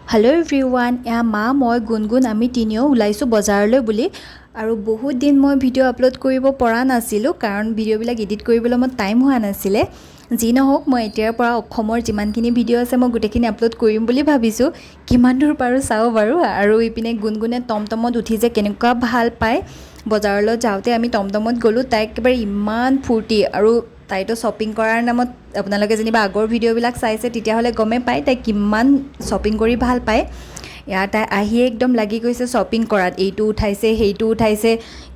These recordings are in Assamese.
हेलो एवरीवन या मा मैं गुणगुण आमी तिनिओ ओलाइছো बजारলৈ বুলি আৰু বহুত দিন মই ভিডিও আপলোড কৰিব পৰা নাছিলো কাৰণ ভিডিও বিলাক এডিট কৰিবলৈ মই টাইম হোৱা নাছিলে যি নহওক মই এতিয়াৰ পৰা অসমৰ যিমানখিনি ভিডিও আছে মই গুটেখিনি আপলোড কৰিম বুলি ভাবিছো কিমান দূৰ পাৰো চাও বাৰু আৰু ইপিনে গুণগুণে টমটমত উঠি যে কেনেকুৱা ভাল পায় বজাৰলৈ যাওতে আমি টমটমত গলো তাই একেবাৰে ইমান ফুৰ্তি আৰু তাইতো শপিং কৰাৰ নামত আপোনালোকে যেনিবা আগৰ ভিডিওবিলাক চাইছে তেতিয়া হলে গমে পায় তাই কিমান শপিং কৰি ভাল পায় ইয়াৰ তাই আহি একদম লাগি গৈছে শপিং কৰাত এইটো উঠাইছে হেইটো উঠাইছে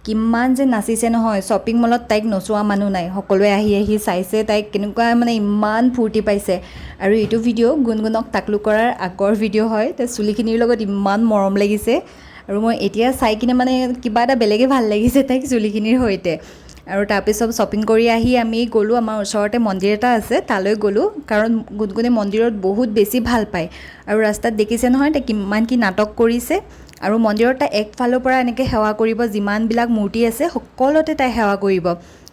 কিমান যে নাচিছে নহয় শপিং মলত তাইক নচোৱা মানুহ নাই সকলোৱে আহি চাইছে তাইক কেনেকুৱা মানে ইমান ফুৰ্তি পাইছে আৰু এইটো ভিডিও গুণগুণক তাকলু কৰাৰ আগৰ ভিডিও হয় তাই চুলিখিনিৰ লগত ইমান মৰম লাগিছে আৰু মই এতিয়া চাই কিনে মানে কিবা এটা বেলেগে ভাল লাগিছে তাইক চুলিখিনিৰ হৈতে আৰু তাৰপিছত শপিং কৰি আহি আমি গ'লো আমাৰ ওচৰতে মন্দিৰ এটা আছে তালৈ গ'লো কাৰণ গুণগুণে মন্দিৰত বহুত বেছি ভাল পায় আৰু ৰাস্তাত দেখিছে নহয় তাই কিমান কি নাটক কৰিছে আৰু মন্দিৰত তাই একফালৰ পৰা এনেকৈ সেৱা কৰিব যিমানবিলাক মূৰ্তি আছে সকলোতে তাই সেৱা কৰিব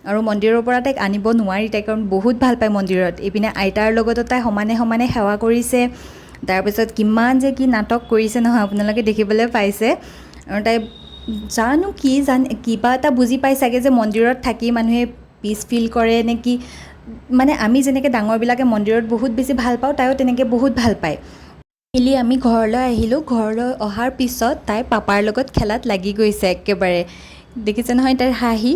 আৰু মন্দিৰৰ পৰা তাইক আনিব নোৱাৰি তাই কাৰণ বহুত ভাল পায় মন্দিৰত ইপিনে আইতাৰ লগতো তাই সমানে সমানে সেৱা কৰিছে তাৰপিছত কিমান যে কি নাটক কৰিছে নহয় আপোনালোকে দেখিবলৈ পাইছে আৰু তাই জানো কি কিবা এটা বুজি পাই চাগে যে মন্দিৰত থাকি মানুহে পিচ ফিল কৰে নে কি মানে আমি যেনেকৈ ডাঙৰবিলাকে মন্দিৰত বহুত বেছি ভাল পাওঁ তাইও তেনেকৈ বহুত ভাল পায় মিলি আমি ঘৰলৈ আহিলোঁ ঘৰলৈ অহাৰ পিছত তাই পাপাৰ লগত খেলাত লাগি গৈছে একেবাৰে দেখিছে নহয় তাইৰ হাঁহি